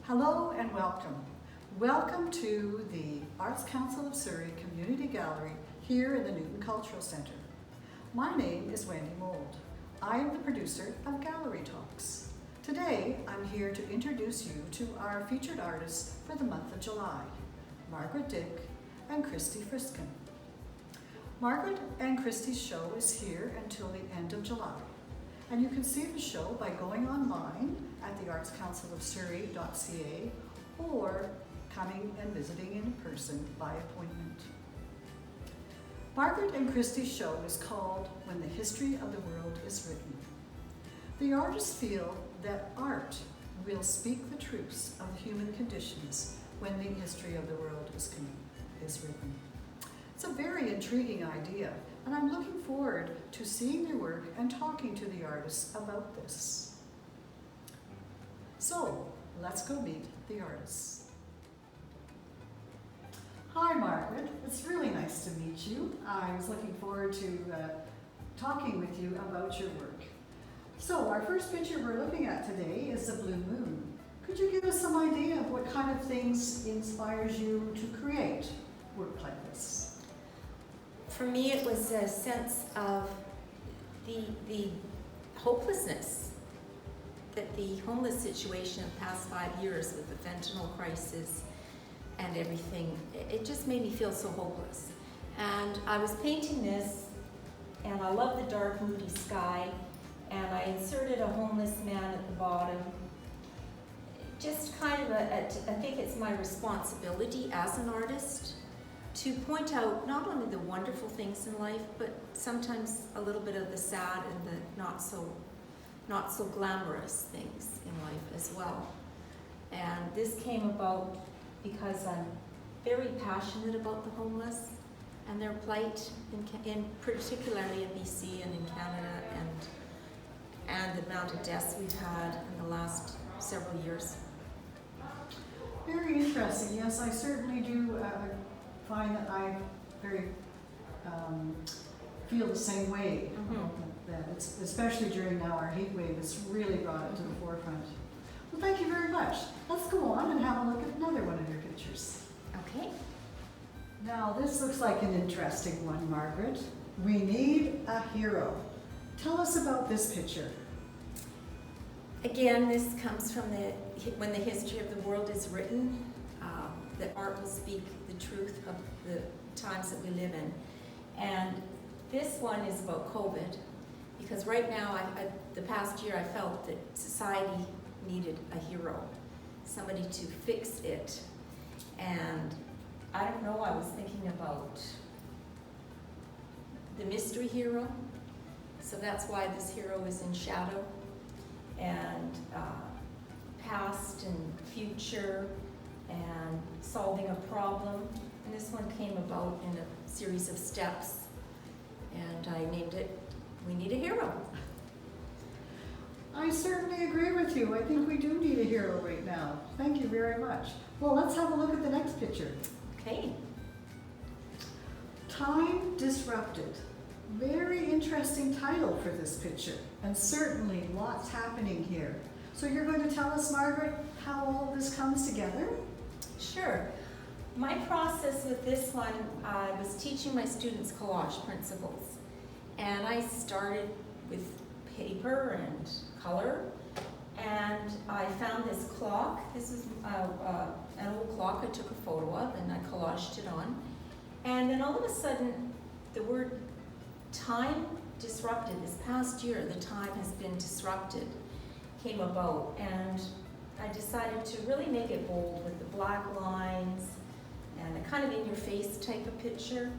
Hello and welcome. Welcome to the Arts Council of Surrey Community Gallery here in the Newton Cultural Centre. My name is Wendy Mould. I am the producer of Gallery Talks. Today I'm here to introduce you to our featured artists for the month of July, Margaret Dyck and Christy Frisken. Margaret and Christy's show is here until the end of July. And you can see the show by going online at the artscouncilofsurrey.ca or coming and visiting in person by appointment. Margaret and Christy's show is called When the History of the World is Written. The artists feel that art will speak the truths of the human conditions when the history of the world is written. It's a very intriguing idea, and I'm looking forward to seeing their work and talking to the artists about this. So, let's go meet the artists. Hi, Margaret. It's really nice to meet you. I was looking forward to talking with you about your work. So, our first picture we're looking at today is the blue moon. Could you give us some idea of what kind of things inspires you to create work like this? For me, it was a sense of the hopelessness that the homeless situation of the past 5 years with the fentanyl crisis and everything, it just made me feel so hopeless. And I was painting this, and I love the dark, moody sky, and I inserted a homeless man at the bottom. Just kind of I think it's my responsibility as an artist to point out not only the wonderful things in life, but sometimes a little bit of the sad and the not so glamorous things in life as well. And this came about because I'm very passionate about the homeless and their plight, in particularly in BC and in Canada, and the amount of deaths we've had in the last several years. Very interesting. Yes, I certainly do find that I very feel the same way. That it's, especially during now our heat wave, it's really brought it to the forefront. Well, thank you very much. Let's go on and have a look at another one of your pictures. Okay. Now this looks like an interesting one, Margaret. We need a hero. Tell us about this picture. Again, this comes from when the history of the world is written, that art will speak the truth of the times that we live in. And this one is about COVID, because right now, the past year, I felt that society needed a hero, somebody to fix it. And I don't know, I was thinking about the mystery hero. So that's why this hero is in shadow, and past and future, and solving a problem. And this one came about in a series of steps, and I named it We Need a Hero. I certainly agree with you. I think we do need a hero right now. Thank you very much. Well, let's have a look at the next picture. Okay. Time Disrupted. Very interesting title for this picture, and certainly lots happening here. So you're going to tell us, Margaret, how all this comes together? Sure. My process with this one, I was teaching my students collage principles, and I started with paper and color, and I found this clock. This is an old clock I took a photo of, and I collaged it on, and then all of a sudden the word time disrupted. This past year, the time has been disrupted, came about, and I decided to really make it bold with the black lines and a kind of in-your-face type of picture.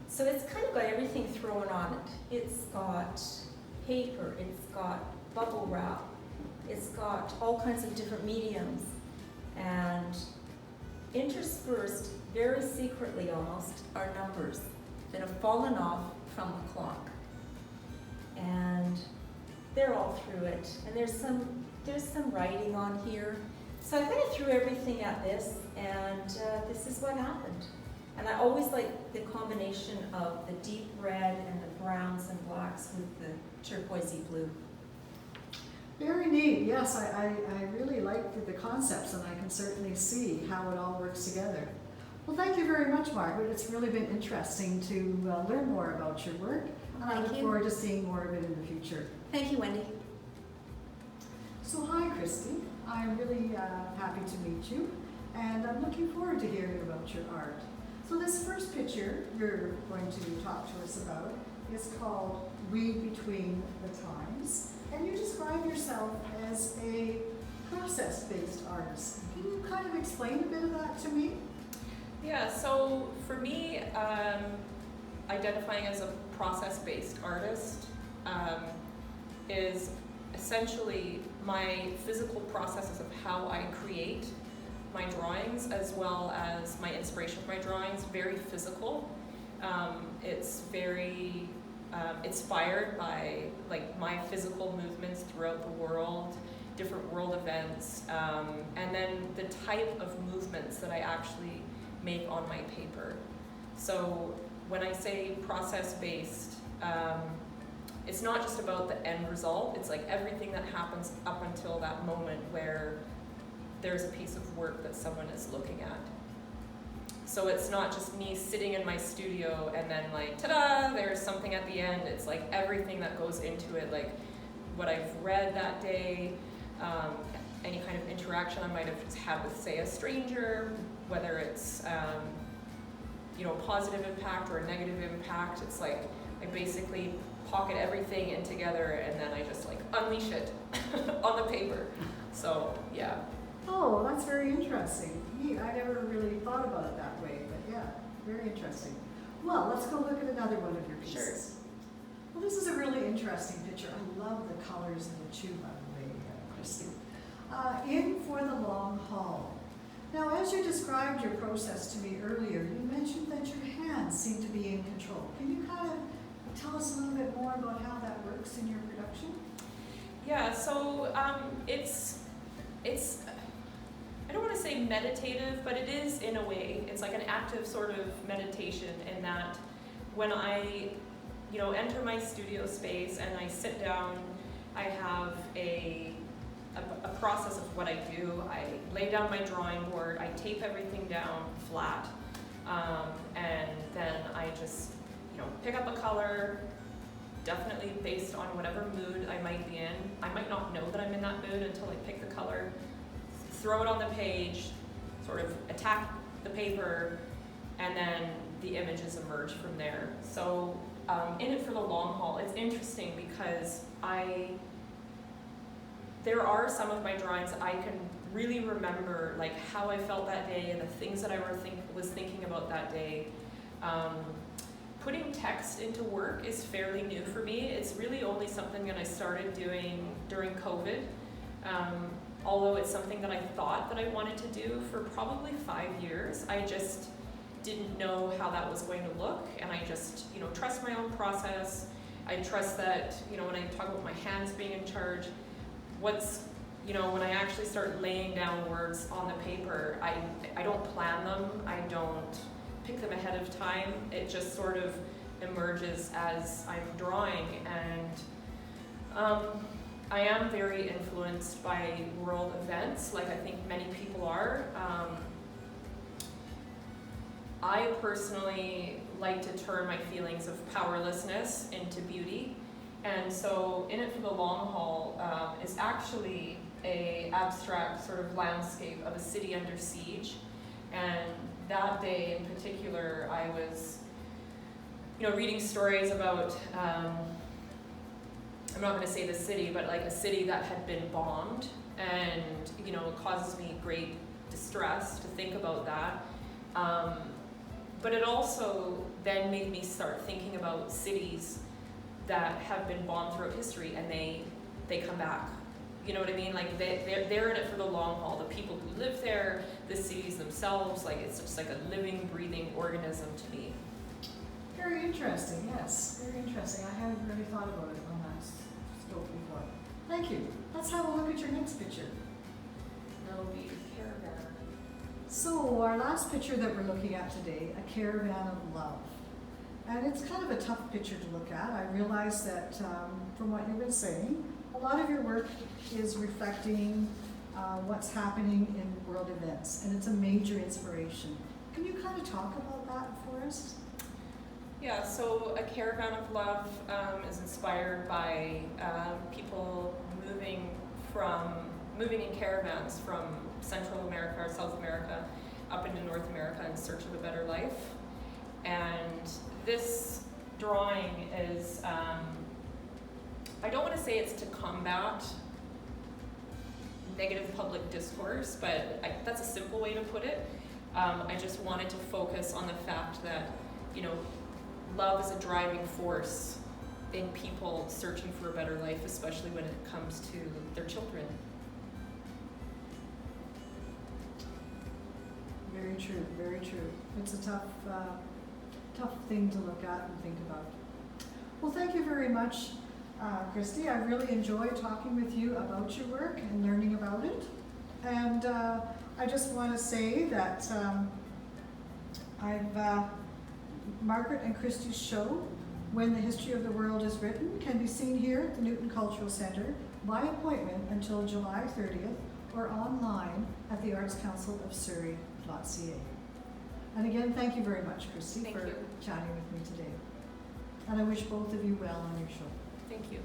So it's kind of got everything thrown on it. It's got paper, it's got bubble wrap, it's got all kinds of different mediums, and interspersed, very secretly almost, are numbers that have fallen off from the clock. And they're all through it. And there's some writing on here. So I kind of threw everything at this, and this is what happened. And I always like the combination of the deep red and the browns and blacks with the turquoisey blue. Very neat. Yes, I really like like the concepts, and I can certainly see how it all works together. Well, thank you very much, Margaret. It's really been interesting to learn more about your work, and I look forward to seeing more of it in the future. Thank you, Wendy. So hi, Christy. I'm really happy to meet you, and I'm looking forward to hearing about your art. So this first picture you're going to talk to us about is called Read Between the Times, and you describe yourself as a process-based artist. Can you kind of explain a bit of that to me? Yeah, so for me, identifying as a process-based artist is essentially my physical processes of how I create my drawings, as well as my inspiration for my drawings, very physical. It's very inspired by like my physical movements throughout the world, different world events, and then the type of movements that I actually make on my paper. So when I say process-based, it's not just about the end result, it's like everything that happens up until that moment where there's a piece of work that someone is looking at. So it's not just me sitting in my studio and then like, ta-da, there's something at the end. It's like everything that goes into it, like what I've read that day, any kind of interaction I might have had with, say, a stranger, whether it's positive impact or a negative impact. It's like I basically pocket everything in together and then I just like unleash it on the paper. So yeah. Oh, that's very interesting. I never really thought about it that way, but yeah, very interesting. Well, let's go look at another one of your pieces. Sure. Well, this is a really interesting picture. I love the colors in the tube, by the way, Christy. In for the long haul. Now, as you described your process to me earlier, you mentioned that your hands seem to be in control. Can you kind of tell us a little bit more about how that works in your production? Yeah, so it's I don't want to say meditative, but it is in a way. It's like an active sort of meditation in that when I, enter my studio space and I sit down, I have a process of what I do. I lay down my drawing board, I tape everything down flat, and then I just, pick up a color, definitely based on whatever mood I might be in. I might not know that I'm in that mood until I pick the color, throw it on the page, sort of attack the paper, and then the images emerge from there. So in it for the long haul, it's interesting because there are some of my drawings I can really remember like how I felt that day and the things that I was thinking about that day. Putting text into work is fairly new for me. It's really only something that I started doing during COVID. Although it's something that I thought that I wanted to do for probably 5 years. I just didn't know how that was going to look, and I just, trust my own process. I trust that, when I talk about my hands being in charge, when I actually start laying down words on the paper, I don't plan them, I don't pick them ahead of time. It just sort of emerges as I'm drawing, and I am very influenced by world events, like I think many people are. I personally like to turn my feelings of powerlessness into beauty, and so In It for the Long Haul is actually an abstract sort of landscape of a city under siege. And that day in particular, I was, reading stories about I'm not going to say the city, but like a city that had been bombed, and it causes me great distress to think about that. But it also then made me start thinking about cities that have been bombed throughout history, and they come back. You know what I mean? Like they're in it for the long haul. The people who live there, the cities themselves, like it's just like a living, breathing organism to me. Very interesting, yes. Very interesting. I hadn't really thought about it on that scope before. Thank you. Let's have a look at your next picture. That'll be Caravan. So our last picture that we're looking at today, a Caravan of Love. And it's kind of a tough picture to look at. I realize that from what you've been saying, a lot of your work is reflecting what's happening in world events, and it's a major inspiration. Can you kind of talk about that for us? Yeah, so a Caravan of Love is inspired by people moving in caravans from Central America or South America up into North America in search of a better life. And this drawing is, I don't want to say it's to combat negative public discourse, but that's a simple way to put it. I just wanted to focus on the fact that, love is a driving force in people searching for a better life, especially when it comes to their children. Very true, very true. It's a tough thing to look at and think about. Well, thank you very much, Christy. I really enjoyed talking with you about your work and learning about it. And I just want to say that Margaret and Christy's show, When the History of the World is Written, can be seen here at the Newton Cultural Centre by appointment until July 30th or online at the artscouncilofsurrey.ca. And again, thank you very much, Christy, for chatting with me today. And I wish both of you well on your show. Thank you.